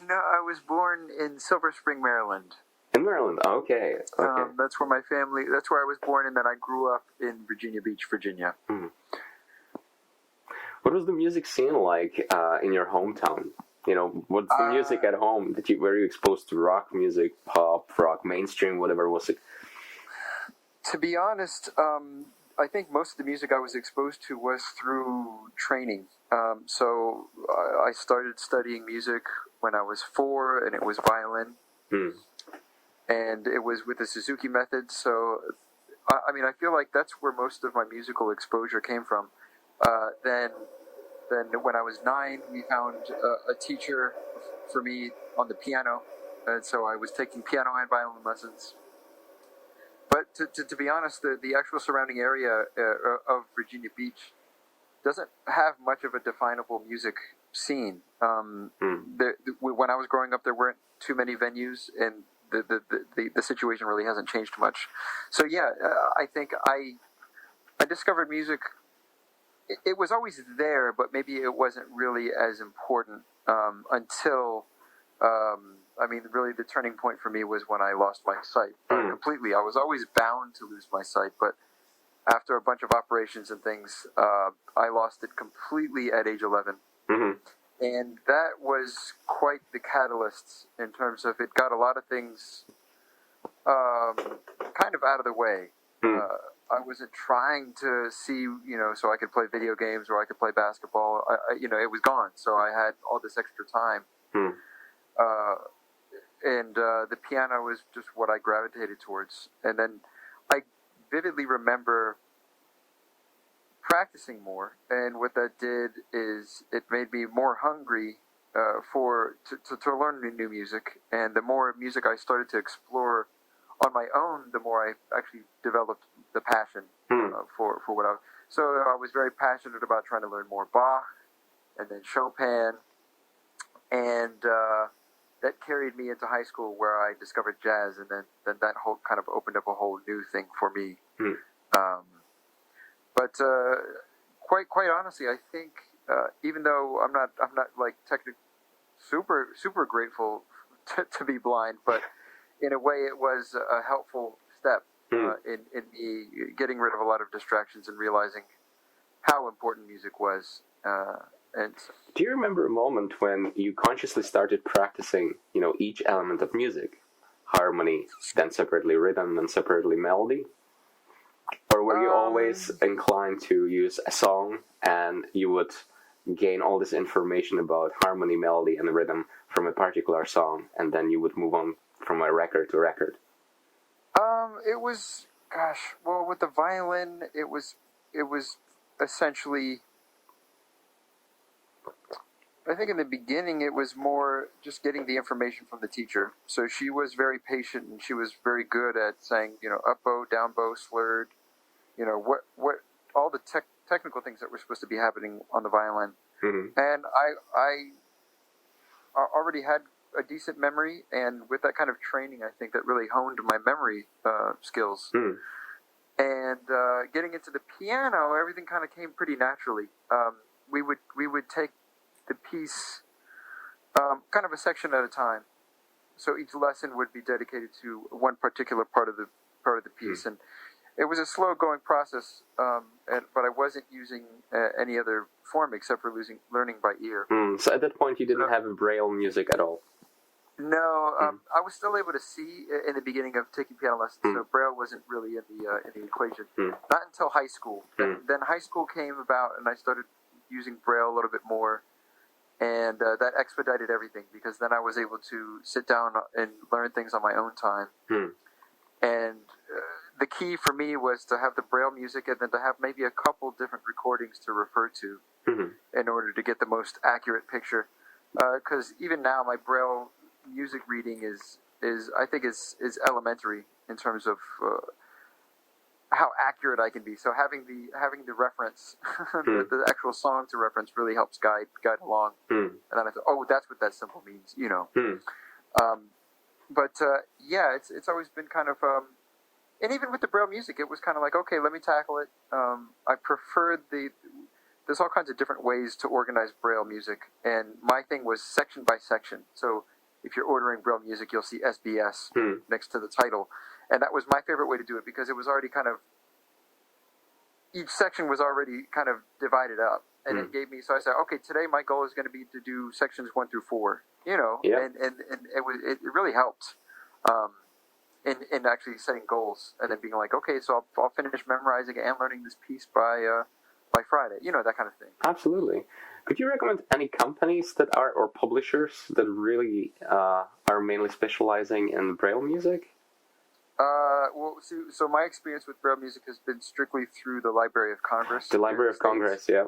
No, I was born in Silver Spring, Maryland. In Maryland, okay. That's where my family, that's where I was born, and then I grew up in Virginia Beach, Virginia. Mm. What was the music scene like in your hometown? You know, what's the music at home? Were you exposed to rock music, pop, rock, mainstream, whatever was it? To be honest, I think most of the music I was exposed to was through training. So I started studying music when I was 4, and it was violin. Mm. And it was with the Suzuki method. So, I mean, I feel like that's where most of my musical exposure came from. Then when I was 9, we found a teacher for me on the piano. And so I was taking piano and violin lessons. But to be honest, the actual surrounding area of Virginia Beach doesn't have much of a definable music scene. When I was growing up, there weren't too many venues, and the situation really hasn't changed much. So yeah, I think I discovered music. It was always there, but maybe it wasn't really as important until. I mean, really, the turning point for me was when I lost my sight completely. I was always bound to lose my sight, but after a bunch of operations and things, I lost it completely at age 11. Mm-hmm. And that was quite the catalyst in terms of it got a lot of things kind of out of the way. I wasn't trying to see, so I could play video games or I could play basketball. It was gone. So I had all this extra time. And the piano was just what I gravitated towards. And then I vividly remember practicing more, and what that did is it made me more hungry to learn new music. And the more music I started to explore on my own, the more I actually developed the passion for what I was. So I was very passionate about trying to learn more Bach, and then Chopin, and that carried me into high school, where I discovered jazz, and then that whole kind of opened up a whole new thing for me. But quite honestly, I think even though I'm not like technically super grateful to be blind, but in a way it was a helpful step in me getting rid of a lot of distractions and realizing how important music was. And do you remember a moment when you consciously started practicing, each element of music, harmony, then separately rhythm, and separately melody? Or were you always inclined to use a song and you would gain all this information about harmony, melody, and rhythm from a particular song, and then you would move on from a record to record? It was, well, with the violin, it was essentially, I think in the beginning it was more just getting the information from the teacher. So she was very patient, and she was very good at saying, up bow, down bow, slurred, what all the technical things that were supposed to be happening on the violin. Mm-hmm. And I already had a decent memory, and with that kind of training, I think that really honed my memory skills. And getting into the piano, everything kind of came pretty naturally. We would take the piece kind of a section at a time. So each lesson would be dedicated to one particular part of the piece, and it was a slow-going process. But I wasn't using any other form except for learning by ear. So at that point, you didn't have Braille music at all. No, I was still able to see in the beginning of taking piano lessons, so Braille wasn't really in the equation. Not until high school. Then high school came about, and I started using Braille a little bit more, and that expedited everything, because then I was able to sit down and learn things on my own time. And the key for me was to have the Braille music, and then to have maybe a couple different recordings to refer to in order to get the most accurate picture. Because even now, my Braille music reading is I think is elementary in terms of how accurate I can be. So having the reference, the actual song to reference really helps guide along. And then I thought, oh, that's what that symbol means, you know. But yeah, it's always been kind of, and even with the Braille music, it was kind of like, okay, let me tackle it. I preferred there's all kinds of different ways to organize Braille music, and my thing was section by section. So if you're ordering Braille music, you'll see SBS next to the title. And that was my favorite way to do it because it was already kind of, each section was already kind of divided up. And it gave me, so I said, okay, today my goal is going to be to do sections 1 through 4, you know, and it really helped in actually setting goals and then being like, okay, so I'll finish memorizing and learning this piece by Friday, you know, that kind of thing. Absolutely. Could you recommend any companies that are, or publishers that really are mainly specializing in Braille music? Well, so my experience with Braille music has been strictly through the Library of Congress. The Library of Congress, yeah.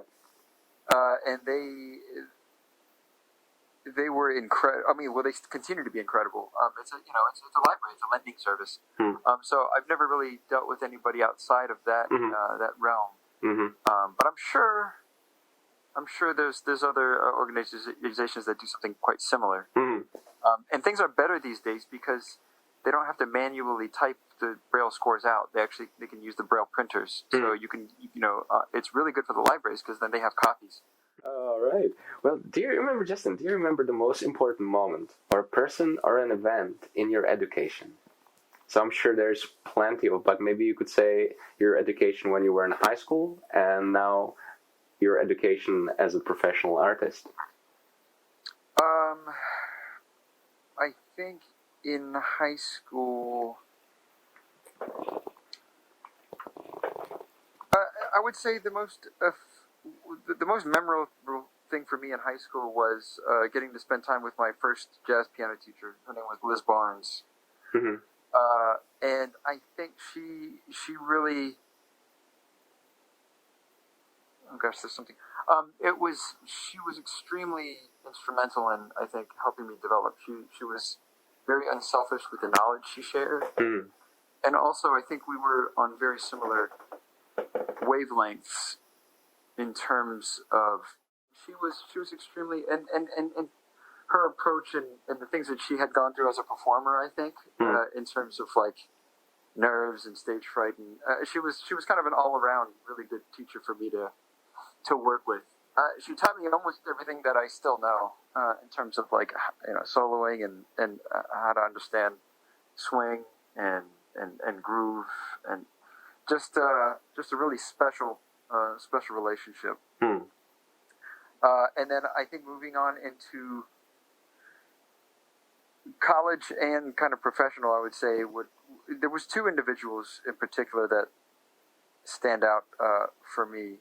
And they were incredible. I mean, well, they continue to be incredible. It's a library, it's a lending service. So I've never really dealt with anybody outside of that that realm. But I'm sure there's other organizations that do something quite similar. And things are better these days because they don't have to manually type the Braille scores out. They can use the Braille printers. So you can, it's really good for the libraries because then they have copies. All right. Well, Justin, do you remember the most important moment or person or an event in your education? So I'm sure there's plenty of, but maybe you could say your education when you were in high school and now your education as a professional artist. I think in high school, I would say the most memorable thing for me in high school was getting to spend time with my first jazz piano teacher. Her name was Liz Barnes. And I think she really, oh gosh, there's something. She was extremely instrumental in, I think, helping me develop. She was very unselfish with the knowledge she shared. And also, I think we were on very similar wavelengths in terms of, she was extremely, and her approach and the things that she had gone through as a performer, I think, in terms of like nerves and stage fright, and she was kind of an all around really good teacher for me to work with. She taught me almost everything that I still know in terms of like soloing and how to understand swing and groove and just a really special relationship. And then I think moving on into college and kind of professional, I would say there was 2 individuals in particular that stand out for me.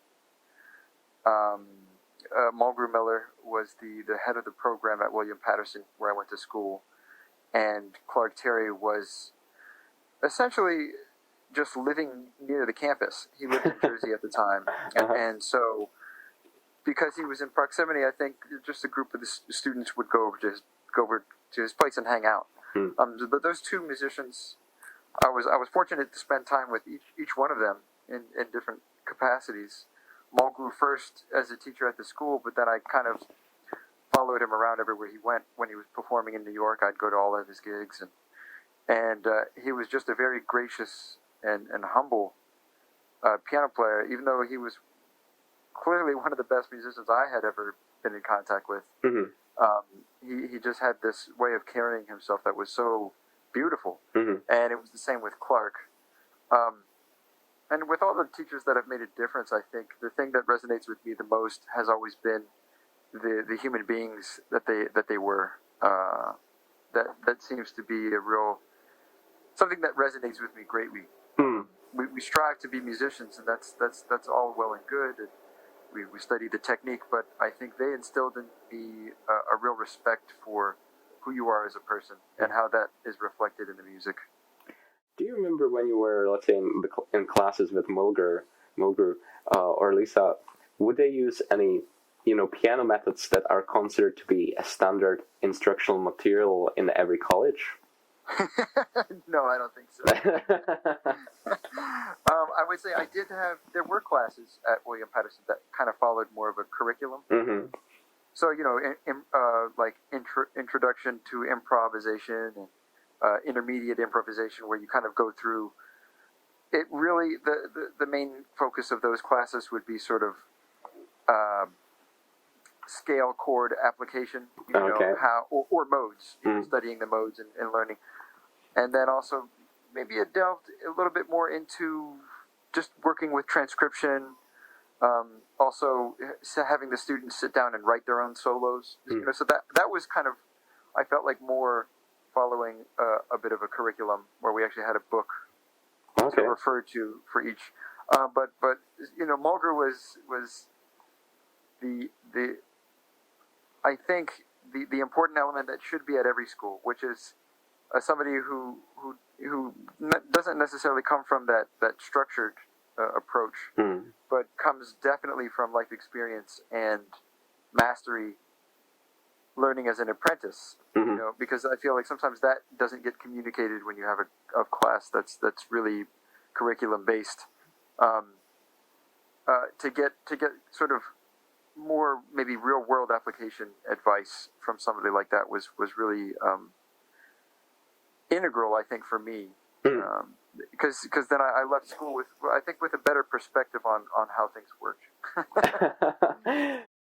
Mulgrew Miller was the head of the program at William Paterson, where I went to school, and Clark Terry was essentially just living near the campus. He lived in Jersey at the time, and so because he was in proximity, I think just a group of the students would go over to his place and hang out. But those 2 musicians, I was fortunate to spend time with each one of them in different capacities. Mulgrew first as a teacher at the school, but then I kind of followed him around everywhere he went. When he was performing in New York, I'd go to all of his gigs, and he was just a very gracious and humble piano player, even though he was clearly one of the best musicians I had ever been in contact with. He just had this way of carrying himself that was so beautiful, and it was the same with Clark. And with all the teachers that have made a difference, I think the thing that resonates with me the most has always been the human beings that they were. That seems to be something that resonates with me greatly. We strive to be musicians, and that's all well and good. And we study the technique, but I think they instilled in me a real respect for who you are as a person and how that is reflected in the music. Do you remember when you were, let's say, in classes with Mulgrew, or Lisa, would they use any, piano methods that are considered to be a standard instructional material in every college? No, I don't think so. I would say there were classes at William Paterson that kind of followed more of a curriculum. Mm-hmm. So, like introduction to improvisation and intermediate improvisation, where you kind of go through it. Really, the main focus of those classes would be sort of scale chord application, how or modes, studying the modes and learning, and then also maybe it delved a little bit more into just working with transcription. Also, having the students sit down and write their own solos. So that was kind of, I felt like more following a bit of a curriculum where we actually had a book to refer to for each. But Mulgrew was the I think the important element that should be at every school, which is somebody who doesn't necessarily come from that structured approach, but comes definitely from life experience and mastery, learning as an apprentice. Because I feel like sometimes that doesn't get communicated when you have a class that's really curriculum based. To get sort of more maybe real world application advice from somebody like that was really integral, I think, for me. Because then I left school with a better perspective on how things work.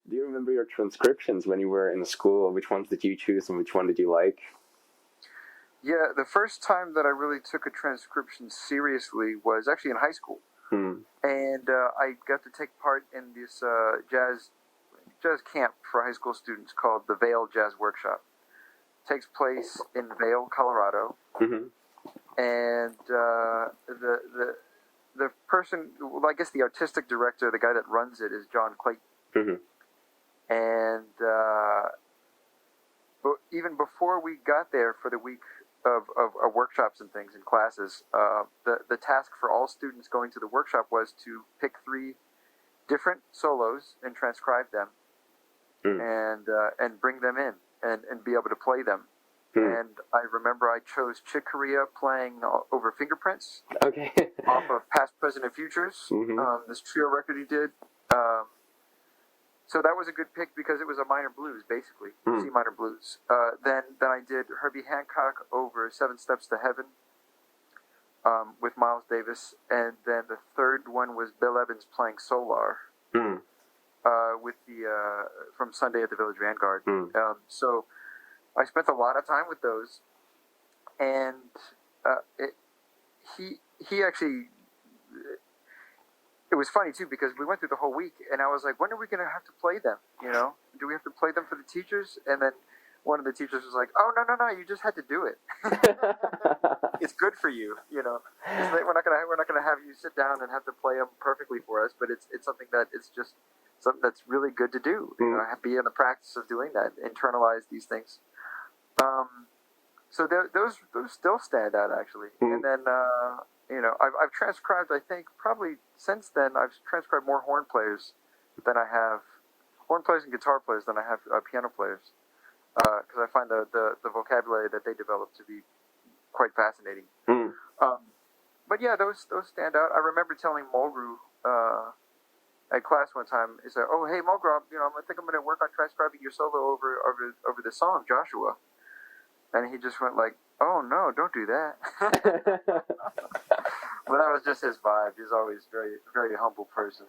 Do you remember your transcriptions when you were in school? Which ones did you choose and which one did you like? Yeah, the first time that I really took a transcription seriously was actually in high school. And I got to take part in this jazz camp for high school students called the Vail Jazz Workshop. It takes place in Vail, Colorado. And the person, well, I guess the artistic director, the guy that runs it, is John Clayton. And but even before we got there for the week of workshops and things and classes, the task for all students going to the workshop was to pick 3 different solos and transcribe them and bring them in and be able to play them. And I remember I chose Chick Corea playing over Fingerprints off of Past, Present, and Futures, this trio record he did. So that was a good pick because it was a minor blues, basically, C minor blues. Then I did Herbie Hancock over 7 Steps to Heaven with Miles Davis. And then the third one was Bill Evans playing Solar with from Sunday at the Village Vanguard. So I spent a lot of time with those. And he actually... It was funny, too, because we went through the whole week, and I was like, when are we going to have to play them, Do we have to play them for the teachers? And then one of the teachers was like, oh, no, you just had to do it. It's good for you, It's like, we're not gonna have you sit down and have to play them perfectly for us, but it's something that it's just something that's really good to do, be in the practice of doing that, internalize these things. So those still stand out, actually. And then... I've transcribed, I think, probably since then, I've transcribed more horn players and guitar players than I have piano players. Because I find the vocabulary that they develop to be quite fascinating. But yeah, those stand out. I remember telling Mulgrew at class one time, he said, oh, hey, Mulgrew, I think I'm going to work on transcribing your solo over the song, Joshua. And he just went like, oh, no, don't do that. But that was just his vibe. He's always very, very humble person.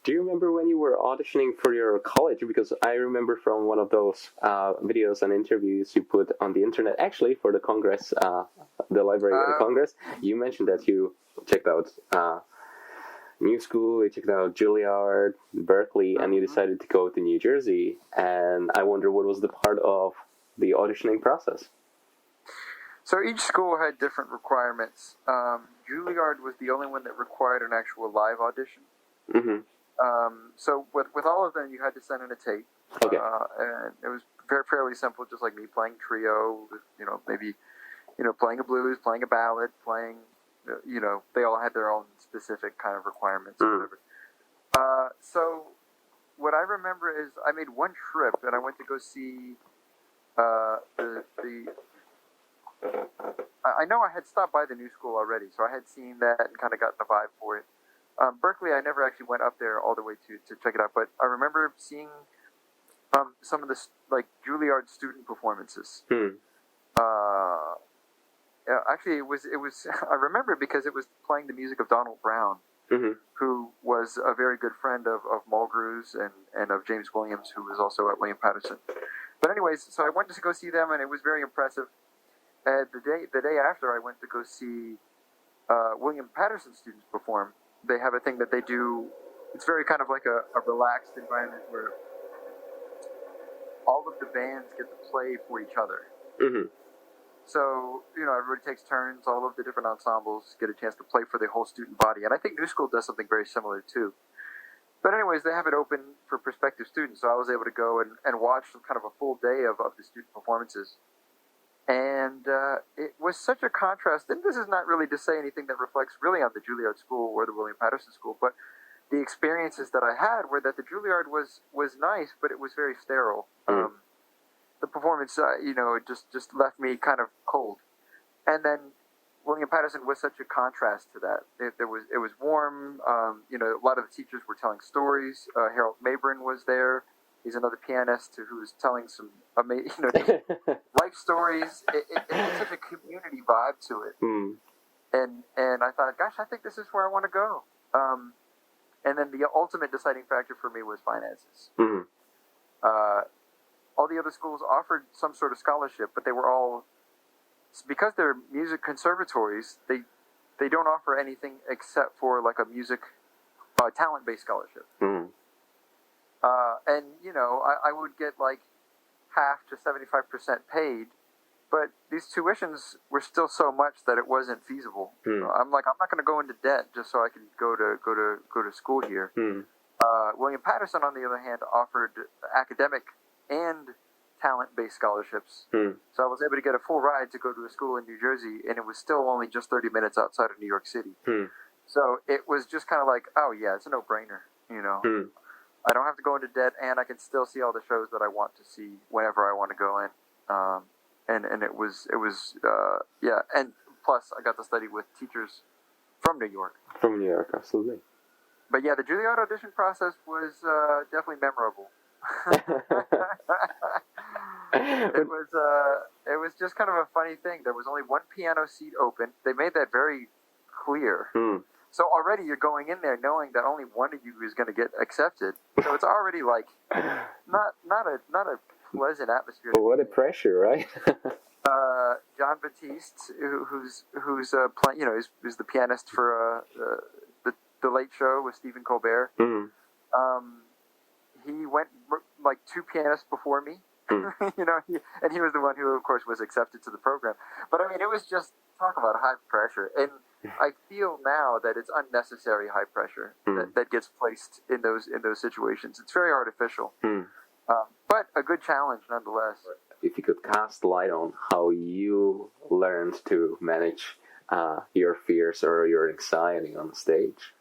Do you remember when you were auditioning for your college? Because I remember from one of those videos and interviews you put on the internet, actually, for the Congress, the Library of the Congress, you mentioned that you checked out New School, you checked out Juilliard, Berkeley, and you decided to go to New Jersey. And I wonder what was the part of the auditioning process? So each school had different requirements. Juilliard was the only one that required an actual live audition. So with all of them, you had to send in a tape. And it was fairly simple, just like me playing trio, with, maybe, playing a blues, playing a ballad, playing, they all had their own specific kind of requirements or whatever. So what I remember is I made one trip and I went to go see the I know I had stopped by the new school already, so I had seen that and kind of gotten the vibe for it. Berkeley, I never actually went up there all the way to check it out, but I remember seeing some of the like Juilliard student performances. Yeah, actually, it was. I remember it because it was playing the music of Donald Brown, who was a very good friend of Mulgrew's and of James Williams, who was also at William Paterson. But anyways, so I went to go see them, and it was very impressive. And the day after, I went to go see William Paterson students perform. They have a thing that they do. It's very kind of like a relaxed environment where all of the bands get to play for each other. So, everybody takes turns. All of the different ensembles get a chance to play for the whole student body. And I think New School does something very similar, too. But anyways, they have it open for prospective students. So I was able to go and watch kind of a full day of the student performances. And it was such a contrast. And this is not really to say anything that reflects really on the Juilliard School or the William Paterson School. But the experiences that I had were that the Juilliard was nice, but it was very sterile. The performance, it just left me kind of cold. And then William Paterson was such a contrast to that. It was warm. A lot of the teachers were telling stories. Harold Mabrin was there. He's another pianist who was telling some amazing, life stories. It had such a community vibe to it. And I thought, gosh, I think this is where I want to go. And then the ultimate deciding factor for me was finances. All the other schools offered some sort of scholarship, but they were all, because they're music conservatories, they don't offer anything except for like a music talent-based scholarship. And I would get like half to 75% paid, but these tuitions were still so much that it wasn't feasible. I'm like, I'm not going to go into debt just so I can go to school here. William Paterson, on the other hand, offered academic and talent-based scholarships. So I was able to get a full ride to go to a school in New Jersey, and it was still only just 30 minutes outside of New York City. So it was just kind of like, oh yeah, it's a no-brainer. I don't have to go into debt, and I can still see all the shows that I want to see whenever I want to go in. And it was yeah. And plus, I got to study with teachers from New York. From New York, absolutely. But yeah, the Juilliard audition process was definitely memorable. It was just kind of a funny thing. There was only one piano seat open. They made that very clear. So already you're going in there knowing that only one of you is going to get accepted. So it's already like not a pleasant atmosphere. But what a pressure, right? John Batiste, who's the pianist for the Late Show with Stephen Colbert. He went like two pianists before me. And he was the one who, of course, was accepted to the program. But I mean, it was just talk about high pressure, and I feel now that it's unnecessary high pressure that gets placed in those situations. It's very artificial, but a good challenge nonetheless. If you could cast light on how you learned to manage your fears or your anxiety on stage.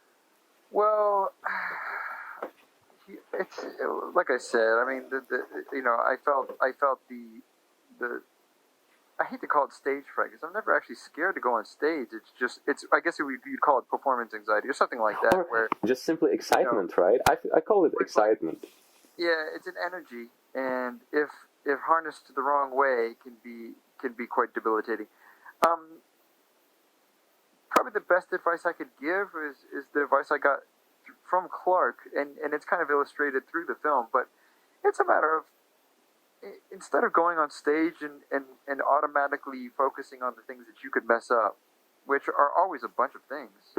Well, it's like I said. I mean, I felt the. I hate to call it stage fright because I'm never actually scared to go on stage. It's I guess you'd call it performance anxiety or something like that. Or where just simply excitement, right? I call it excitement. Yeah, it's an energy, and if harnessed the wrong way, can be quite debilitating. Probably the best advice I could give is the advice I got from Clark, and it's kind of illustrated through the film, but it's a matter of, instead of going on stage and automatically focusing on the things that you could mess up, which are always a bunch of things,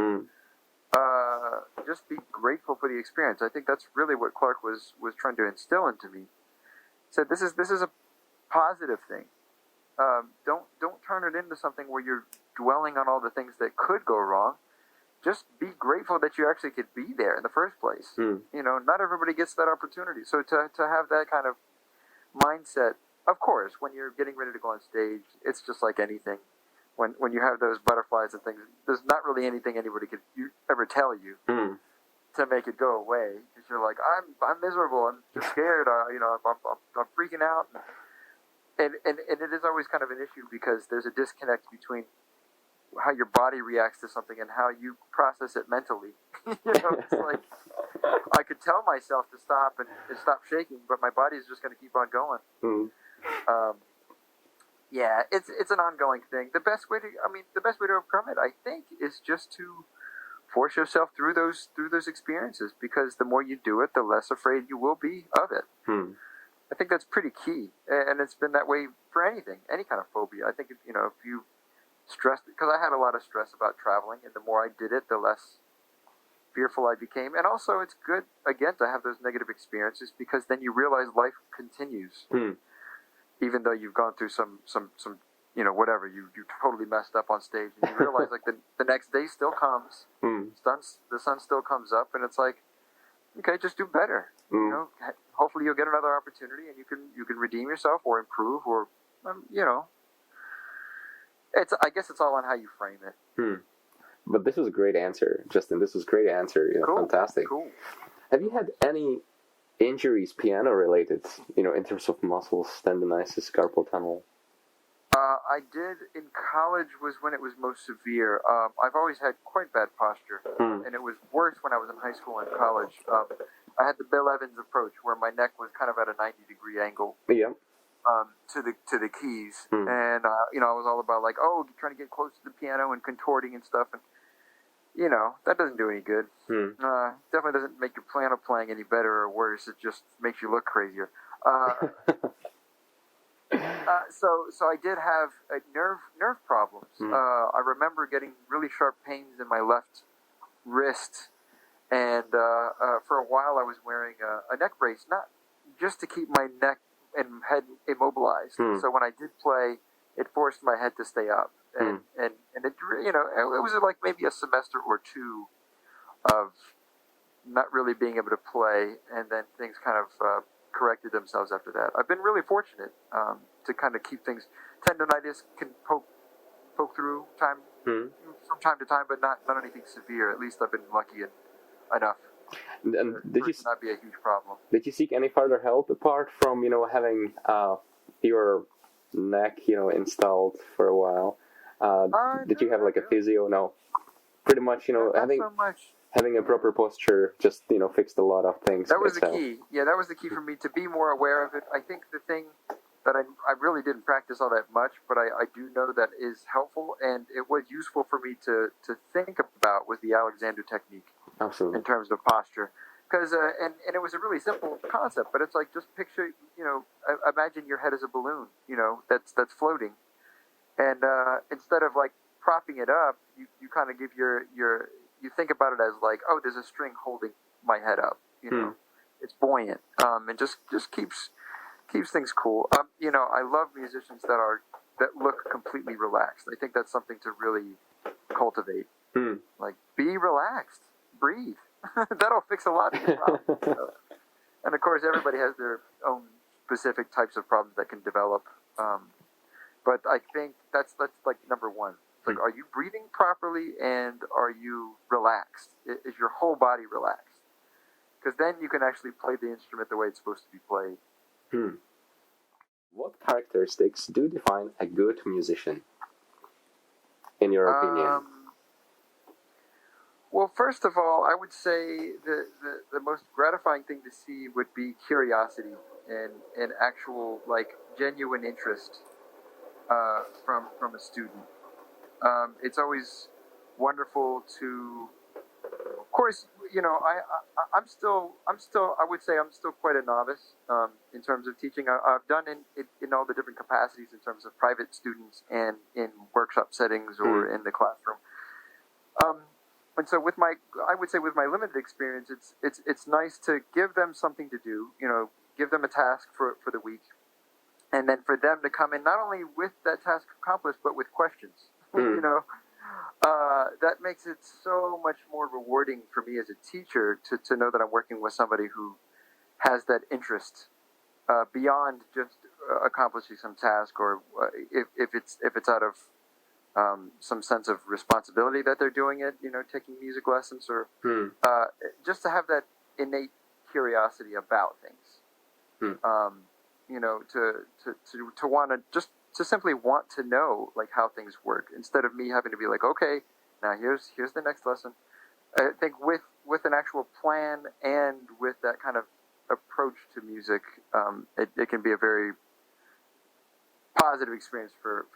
just be grateful for the experience. I think that's really what Clark was trying to instill into me. So this is a positive thing. Don't turn it into something where you're dwelling on all the things that could go wrong. Just be grateful that you actually could be there in the first place. Not everybody gets that opportunity. So to have that kind of mindset, of course, when you're getting ready to go on stage, it's just like anything. When you have those butterflies and things, there's not really anything anybody could ever tell you to make it go away. Because you're like, I'm miserable. I'm just scared. I'm freaking out. and it is always kind of an issue because there's a disconnect between how your body reacts to something and how you process it mentally. It's like I could tell myself to stop and stop shaking, but my body is just going to keep on going. Yeah, it's an ongoing thing. The best way to overcome it, I think, is just to force yourself through those experiences, because the more you do it, the less afraid you will be of it. I think that's pretty key, and it's been that way for anything, any kind of phobia. I think if you stress, because I had a lot of stress about traveling, and the more I did it, the less fearful I became. And also, it's good again to have those negative experiences, because then you realize life continues, even though you've gone through some whatever you totally messed up on stage, and you realize like the next day still comes, the sun still comes up, and it's like, okay, just do better. Hopefully you'll get another opportunity, and you can redeem yourself or improve, or it's, I guess it's all on how you frame it. But this was a great answer, Justin. This was a great answer. Cool. Fantastic. Cool. Have you had any injuries, piano related, in terms of muscles, tendonitis, carpal tunnel? I did in college, was when it was most severe. I've always had quite bad posture, and it was worse when I was in high school and college. I had the Bill Evans approach, where my neck was kind of at a 90-degree angle. Yeah. To the keys, and I was all about like, trying to get close to the piano and contorting and stuff, and that doesn't do any good. Definitely doesn't make your piano playing any better or worse. It just makes you look crazier. So I did have nerve problems. I remember getting really sharp pains in my left wrist, and for a while I was wearing a neck brace, not just to keep my neck and head immobilized. So when I did play, it forced my head to stay up, and it it was like maybe a semester or two of not really being able to play, and then things kind of corrected themselves after that. I've been really fortunate to kind of keep things. Tendonitis can poke through from time to time, but not anything severe. At least I've been lucky enough. And did you not be a huge problem? Did you seek any further help apart from having your neck installed for a while? Did you have like a physio? No, pretty much having so much. Having a proper posture just fixed a lot of things. That was the key. Yeah, that was the key for me, to be more aware of it. I think the thing that I really didn't practice all that much, but I do know that is helpful, and it was useful for me to think about, was the Alexander technique. Absolutely. In terms of posture, because and it was a really simple concept, but it's like, just picture, imagine your head as a balloon, that's floating, and instead of like propping it up, you kind of give you think about it as like, there's a string holding my head up, it's buoyant, and just keeps things cool. I love musicians that look completely relaxed. I think that's something to really cultivate. Like, be relaxed. Breathe. That'll fix a lot of your problems. And of course, everybody has their own specific types of problems that can develop. But I think that's like number one. It's like, are you breathing properly, and are you relaxed? Is your whole body relaxed? Because then you can actually play the instrument the way it's supposed to be played. What characteristics do define a good musician, in your opinion? Well, first of all, I would say the most gratifying thing to see would be curiosity and actual, like, genuine interest from a student. It's always wonderful to, of course, I'm still I would say I'm still quite a novice in terms of teaching. I've done in all the different capacities, in terms of private students and in workshop settings or in the classroom. And so with my limited experience, it's nice to give them something to do, give them a task for the week, and then for them to come in not only with that task accomplished, but with questions. That makes it so much more rewarding for me as a teacher to know that I'm working with somebody who has that interest beyond just accomplishing some task, or if it's out of some sense of responsibility that they're doing it, taking music lessons, or just to have that innate curiosity about things. to want to just to simply want to know like how things work instead of me having to be like, okay, now here's the next lesson. I think with an actual plan and with that kind of approach to music, it can be a very positive experience for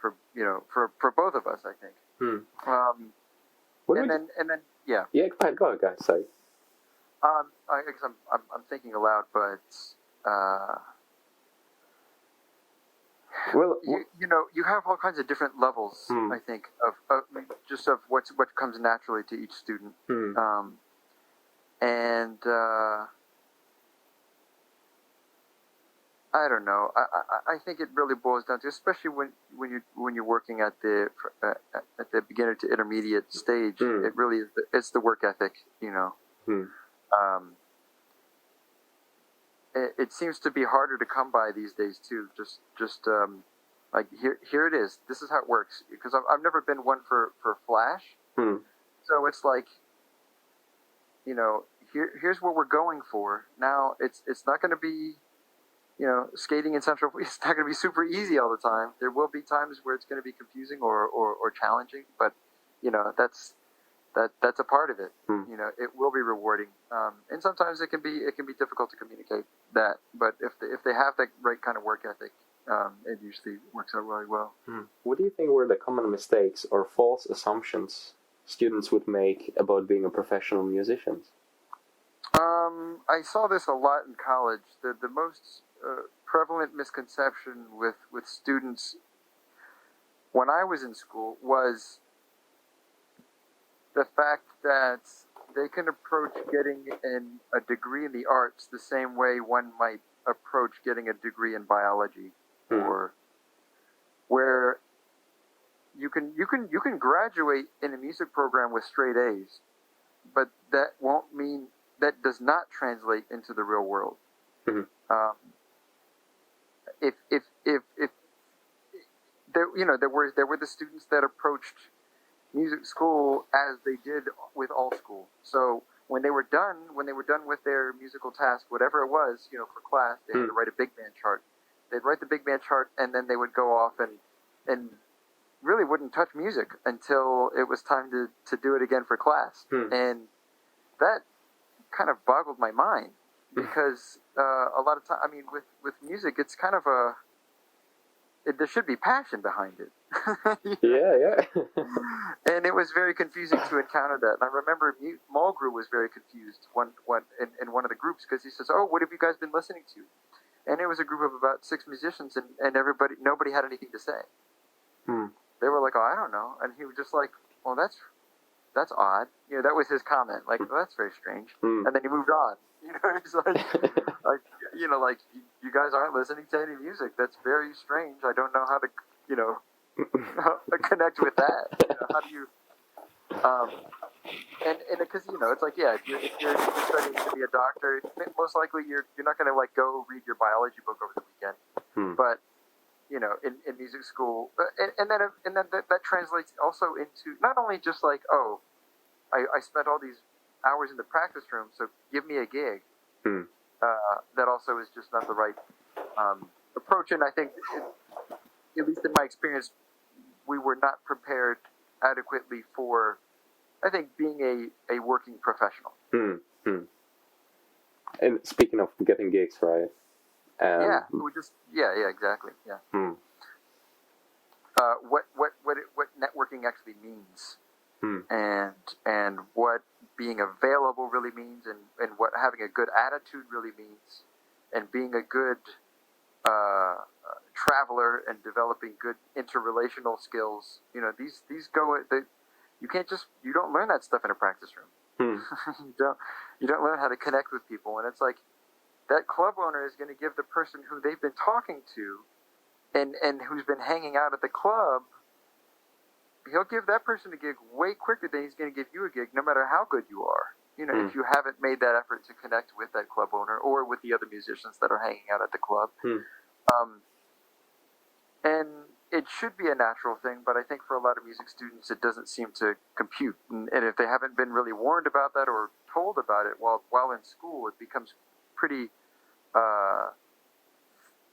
both of us, I think. And then yeah. Yeah, go ahead, guys. Sorry. I guess I'm thinking aloud, but well, you have all kinds of different levels. I think of what comes naturally to each student, and I don't know. I think it really boils down to, especially when you're working at the beginner to intermediate stage. It really is it's the work ethic, It seems to be harder to come by these days too. Just like here it is. This is how it works. Because I've never been one for flash. So it's like, here's what we're going for. Now it's not going to be, skating in Central. It's not going to be super easy all the time. There will be times where it's going to be confusing or challenging. But that's a part of it. It will be rewarding, and sometimes it can be difficult to communicate that. But if they have the right kind of work ethic, it usually works out really well. What do you think were the common mistakes or false assumptions students would make about being a professional musician? I saw this a lot in college. The most prevalent misconception with students when I was in school was the fact that they can approach getting a degree in the arts the same way one might approach getting a degree in biology, or where you can graduate in a music program with straight A's, but that does not translate into the real world. If there were the students that approached music school as they did with all school. So when they were done with their musical task, whatever it was, for class, they had to write a big band chart. They'd write the big band chart, and then they would go off and really wouldn't touch music until it was time to do it again for class. And that kind of boggled my mind, because a lot of time, with music, it's kind of there should be passion behind it. Yeah. And it was very confusing to encounter that. And I remember Mulgrew was very confused in one of the groups, because he says, "Oh, what have you guys been listening to?" And it was a group of about 6 musicians, and nobody had anything to say. They were like, "Oh, I don't know," and he was just like, "Well, that's odd." That was his comment. Like, "Well, that's very strange." And then he moved on. He's like, you guys aren't listening to any music. That's very strange. I don't know how to, connect with that. How do you? And because it's like, yeah, if you're studying to be a doctor, most likely you're not going to like go read your biology book over the weekend. But in music school, and then that translates also into not only just like, oh, I spent all these hours in the practice room, so give me a gig. That also is just not the right approach, and I think, at least in my experience, we were not prepared adequately for, I think, being a working professional. And speaking of getting gigs, right? Exactly. Yeah. What networking actually means, and what being available really means, and what having a good attitude really means, and being a good traveler and developing good interrelational skills. These go. You don't learn that stuff in a practice room. You don't learn how to connect with people, and it's like that club owner is going to give the person who they've been talking to, and who's been hanging out at the club, he'll give that person a gig way quicker than he's going to give you a gig, no matter how good you are. If you haven't made that effort to connect with that club owner or with the other musicians that are hanging out at the club. And it should be a natural thing, but I think for a lot of music students, it doesn't seem to compute. And if they haven't been really warned about that or told about it while in school, it becomes pretty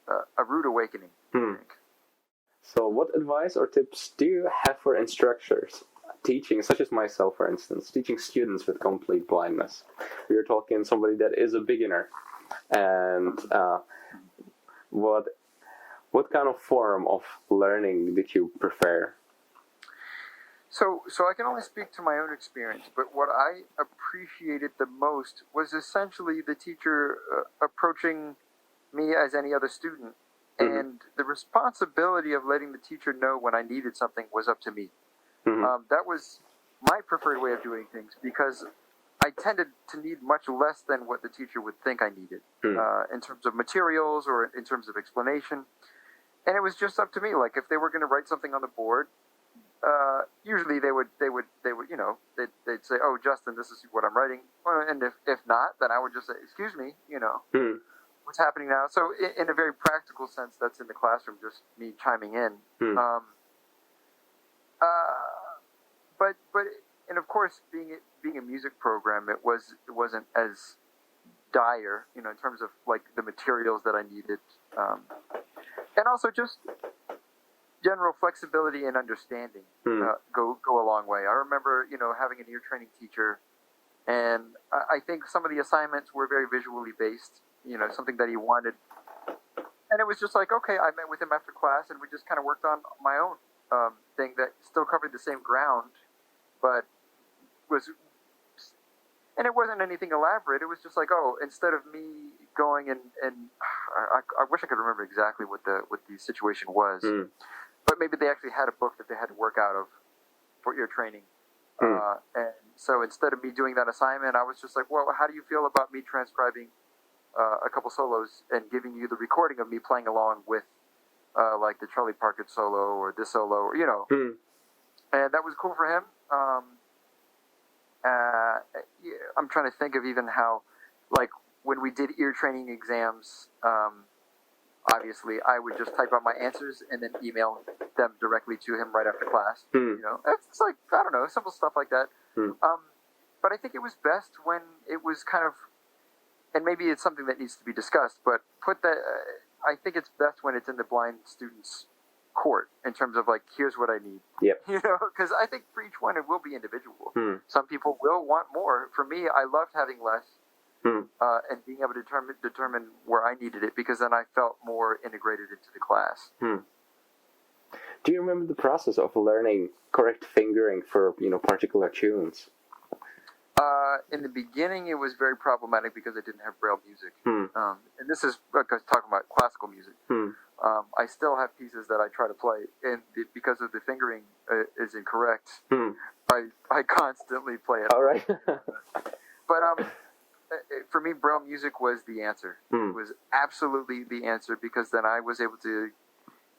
a rude awakening, I think. So what advice or tips do you have for instructors teaching, such as myself, for instance, teaching students with complete blindness? We're talking somebody that is a beginner, and what kind of form of learning did you prefer? So I can only speak to my own experience, but what I appreciated the most was essentially the teacher approaching me as any other student, and the responsibility of letting the teacher know when I needed something was up to me. That was my preferred way of doing things, because I tended to need much less than what the teacher would think I needed in terms of materials or in terms of explanation. And it was just up to me. Like, if they were going to write something on the board, usually they would they'd say, "Oh, Justin, this is what I'm writing." And if not, then I would just say, "Excuse me, what's happening now?" So in a very practical sense, that's in the classroom, just me chiming in. But and of course, being a music program, it wasn't as dire, in terms of like the materials that I needed, and also just general flexibility and understanding go a long way. I remember, having an ear training teacher, and I think some of the assignments were very visually based, something that he wanted. And it was just like, okay, I met with him after class, and we just kind of worked on my own thing that still covered the same ground, but and it wasn't anything elaborate. It was just like, oh, instead of me going and I wish I could remember exactly what the situation was. But maybe they actually had a book that they had to work out of for ear training. And so instead of me doing that assignment, I was just like, well, how do you feel about me transcribing a couple solos and giving you the recording of me playing along with like the Charlie Parker solo or this solo, or, And that was cool for him. I'm trying to think of even how, like, when we did ear training exams, obviously, I would just type out my answers and then email them directly to him right after class. It's like, I don't know, simple stuff like that. But I think it was best when it was kind of, and maybe it's something that needs to be discussed, but I think it's best when it's in the blind student's court in terms of like, here's what I need. Yep. Because I think for each one it will be individual. Some people will want more. For me, I loved having less. And being able to determine where I needed it, because then I felt more integrated into the class. Do you remember the process of learning correct fingering for particular tunes? In the beginning, it was very problematic because I didn't have Braille music, and this is talking about classical music. I still have pieces that I try to play, and because of the fingering is incorrect, I constantly play it. All right. But for me, Braille music was the answer. It was absolutely the answer, because then I was able to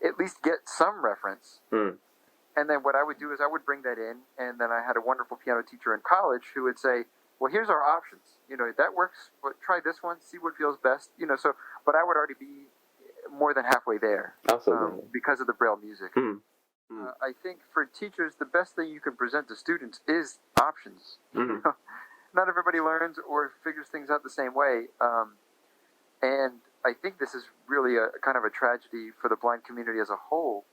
at least get some reference. And then what I would do is I would bring that in, and then I had a wonderful piano teacher in college who would say, well, here's our options. That works, but try this one, see what feels best. But I would already be more than halfway there. Absolutely. Because of the Braille music. I think for teachers, the best thing you can present to students is options. Not everybody learns or figures things out the same way. And I think this is really a kind of a tragedy for the blind community as a whole.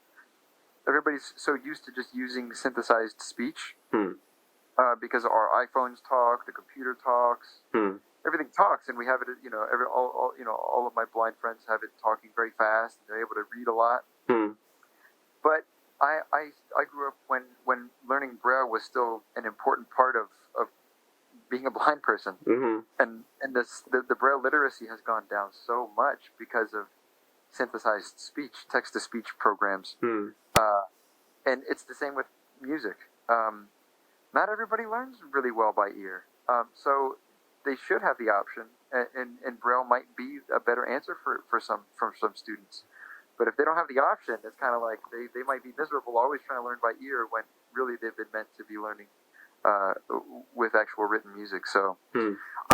Everybody's so used to just using synthesized speech because our iPhones talk, the computer talks, everything talks, and we have it. All of my blind friends have it talking very fast. And they're able to read a lot. But I grew up when learning Braille was still an important part of being a blind person, and the Braille literacy has gone down so much because of synthesized speech, text-to-speech programs, and it's the same with music. Not everybody learns really well by ear, so they should have the option, and Braille might be a better answer for some students. But if they don't have the option, it's kind of like they might be miserable always trying to learn by ear when really they've been meant to be learning with actual written music. So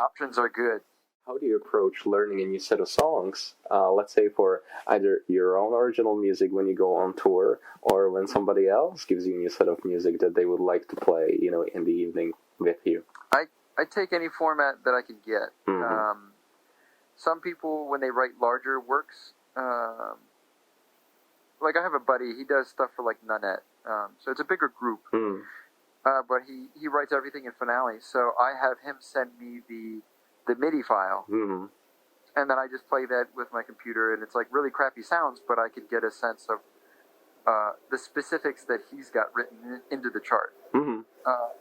options are good. How do you approach learning a new set of songs? Let's say for either your own original music when you go on tour, or when somebody else gives you a new set of music that they would like to play, in the evening with you. I take any format that I can get. Some people, when they write larger works, like I have a buddy. He does stuff for like Nanette, so it's a bigger group. But he writes everything in Finale. So I have him send me the MIDI file, and then I just play that with my computer, and it's like really crappy sounds, but I can get a sense of the specifics that he's got written into the chart.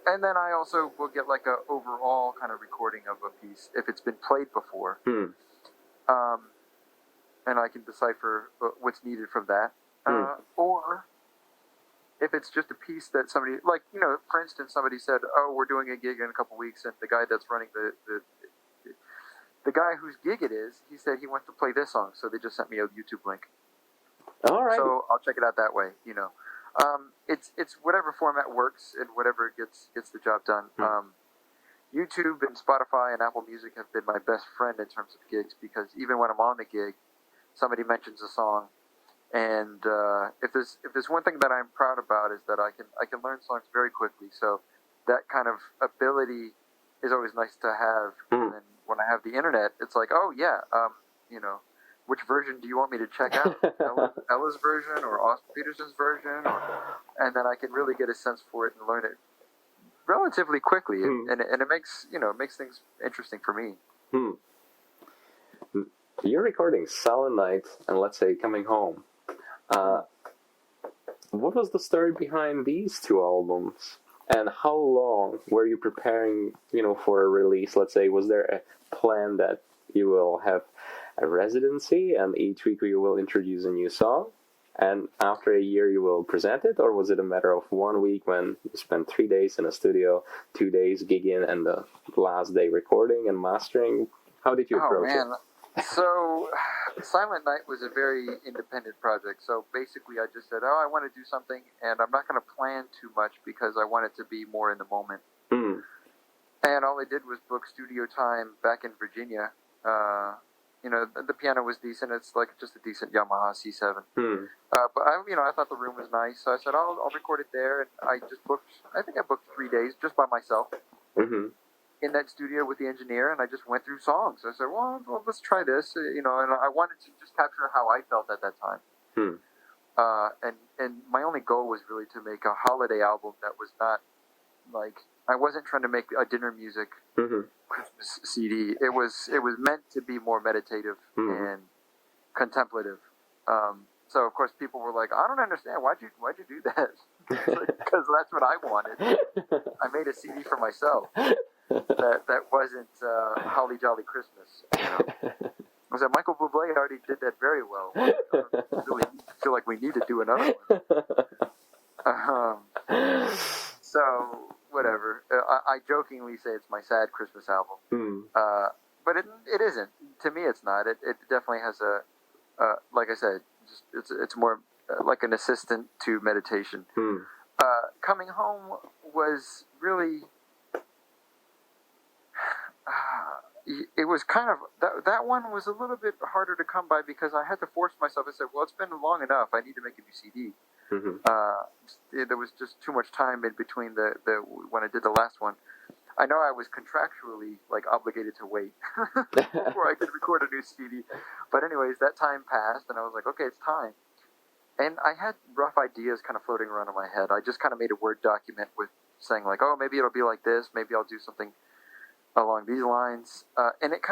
And then I also will get like a overall kind of recording of a piece if it's been played before. And I can decipher what's needed from that. Or if it's just a piece that somebody, like, you know, for instance, somebody said, oh, we're doing a gig in a couple weeks, and the guy that's running the guy whose gig it is, he said he wants to play this song, so they just sent me a YouTube link. All right. So I'll check it out that way, you know. It's whatever format works and whatever gets the job done. YouTube and Spotify and Apple Music have been my best friend in terms of gigs, because even when I'm on the gig, somebody mentions a song, and if there's one thing that I'm proud about is that I can learn songs very quickly. So that kind of ability is always nice to have. And then when I have the internet, it's like, oh yeah, you know, which version do you want me to check out? Ella's version or Austin Peterson's version? And then I can really get a sense for it and learn it relatively quickly, and it makes things interesting for me. You're recording Silent Night and let's say Coming Home. What was the story behind these two albums? And how long were you preparing, you know, for a release? Let's say, was there a plan that you will have a residency and each week you will introduce a new song, and after a year you will present it? Or was it a matter of 1 week when you spent 3 days in a studio, 2 days gigging, and the last day recording and mastering? How did you approach it? So Silent Night was a very independent project. So basically I just said, I want to do something, and I'm not going to plan too much because I want it to be more in the moment. And all I did was book studio time back in Virginia. You know, the piano was decent. It's like just a decent Yamaha C7. But I thought the room was nice, so I said, I'll record it there. And I think I booked 3 days just by myself in that studio with the engineer, and I just went through songs. I said, well, let's try this, you know. And I wanted to just capture how I felt at that time. And my only goal was really to make a holiday album that was not like, I wasn't trying to make a dinner music Christmas CD. It was meant to be more meditative and contemplative. So of course people were like, I don't understand, why'd you do that? Because that's what I wanted. I made a CD for myself that wasn't Holly Jolly Christmas. You know? I said, Michael Bublé already did that very well. I don't really feel like we need to do another one. So whatever. I jokingly say it's my sad Christmas album, but it isn't. To me, it's not. It definitely has like I said, it's more like an assistant to meditation. Coming Home was really. It was kind of that one was a little bit harder to come by because I had to force myself. I said, well, it's been long enough. I need to make a new CD. There was just too much time in between the when I did the last one. I know I was contractually like obligated to wait before I could record a new CD, but anyways, that time passed, and I was like, okay, it's time. And I had rough ideas kind of floating around in my head. I just kind of made a Word document with saying like, oh, maybe it'll be like this, maybe I'll do something along these lines, and it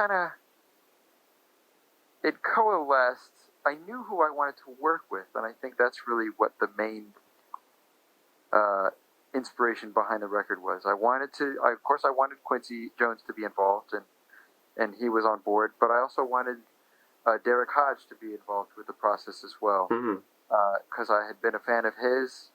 coalesced. I knew who I wanted to work with, and I think that's really what the main inspiration behind the record was. Of course, I wanted Quincy Jones to be involved, and he was on board, but I also wanted Derek Hodge to be involved with the process as well, because I had been a fan of his,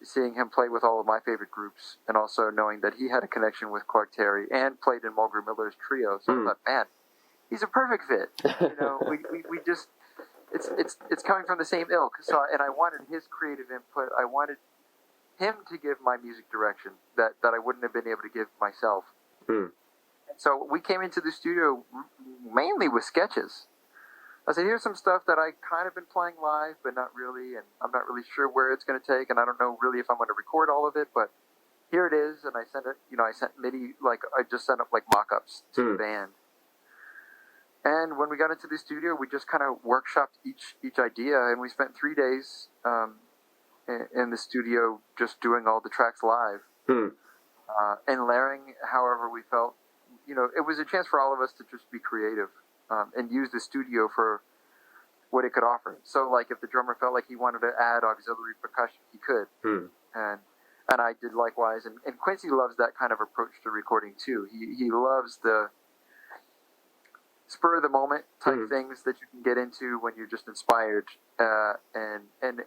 seeing him play with all of my favorite groups, and also knowing that he had a connection with Clark Terry and played in Mulgrew Miller's trio. So I thought, man, he's a perfect fit. You know, we just it's coming from the same ilk. So and I wanted his creative input. I wanted him to give my music direction that I wouldn't have been able to give myself. And so we came into the studio mainly with sketches. I said, here's some stuff that I kind of been playing live, but not really, and I'm not really sure where it's going to take, and I don't know really if I'm going to record all of it, but here it is. And I sent it, I sent MIDI, like I just sent up like mock-ups to the band. And when we got into the studio, we just kind of workshopped each idea, and we spent 3 days in the studio just doing all the tracks live and layering however we felt. It was a chance for all of us to just be creative and use the studio for what it could offer. So, like, if the drummer felt like he wanted to add auxiliary percussion, he could. And I did likewise. And Quincy loves that kind of approach to recording, too. He loves the spur of the moment type things that you can get into when you're just inspired. And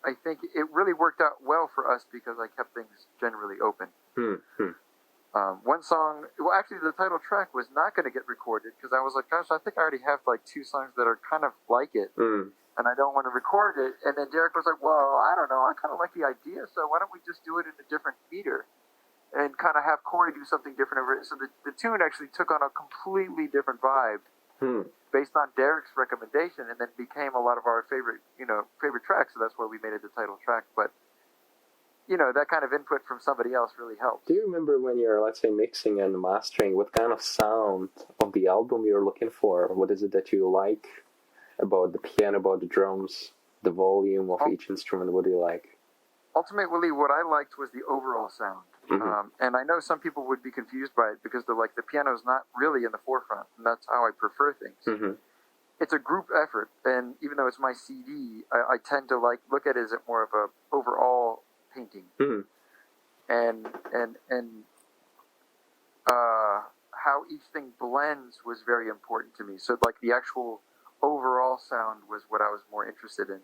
I think it really worked out well for us because I kept things generally open. One song, well, actually the title track was not going to get recorded because I was like, gosh, I think I already have like 2 songs that are kind of like it, and I don't want to record it. And then Derek was like, well, I don't know, I kind of like the idea, so why don't we just do it in a different meter and kind of have Corey do something different over it. So the tune actually took on a completely different vibe based on Derek's recommendation, and then became a lot of our favorite tracks. So that's why we made it the title track. But that kind of input from somebody else really helps. Do you remember when you're, let's say, mixing and mastering, what kind of sound of the album you're looking for? What is it that you like about the piano, about the drums, the volume of each instrument? What do you like? Ultimately, what I liked was the overall sound. And I know some people would be confused by it because they're like, the piano's not really in the forefront, and that's how I prefer things. It's a group effort, and even though it's my CD, I tend to look at it as more of a overall painting, and how each thing blends was very important to me. So like the actual overall sound was what I was more interested in,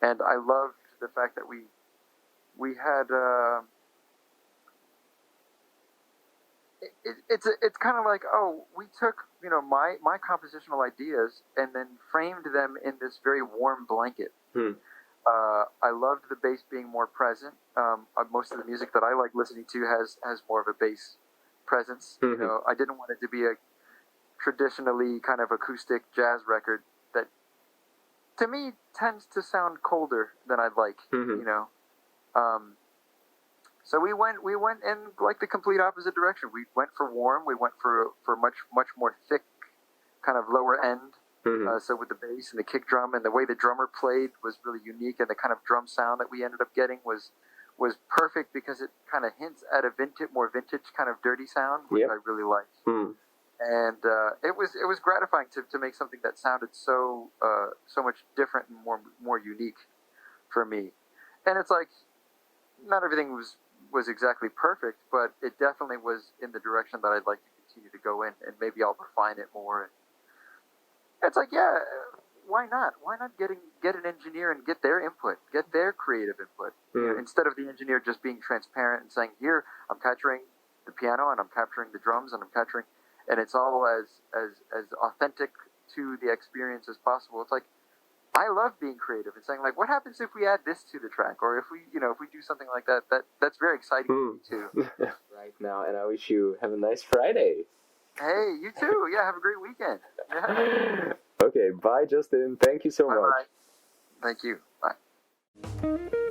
and I loved the fact that we had it's kind of like, we took my compositional ideas and then framed them in this very warm blanket. I loved the bass being more present. Most of the music that I like listening to has more of a bass presence. I didn't want it to be a traditionally kind of acoustic jazz record that, to me, tends to sound colder than I'd like. So we went in like the complete opposite direction. We went for warm. We went for much more thick, kind of lower end. So with the bass and the kick drum and the way the drummer played was really unique, and the kind of drum sound that we ended up getting was perfect because it kind of hints at a more vintage kind of dirty sound, which I really liked. And it was gratifying to make something that sounded so much different and more unique for me. And it's like, not everything was exactly perfect, but it definitely was in the direction that I'd like to continue to go in, and maybe I'll refine it more. It's like, yeah, why not? Why not get an engineer and get their input, get their creative input, instead of the engineer just being transparent and saying, here, I'm capturing the piano and I'm capturing the drums and I'm capturing, and it's all as authentic to the experience as possible. It's like, I love being creative and saying, like, what happens if we add this to the track, or if we do something like that? That's very exciting to me too. Right now, and I wish you have a nice Friday. Hey, you too. Yeah, have a great weekend. Yeah. Okay, bye, Justin. Thank you so much. Bye. Thank you. Bye.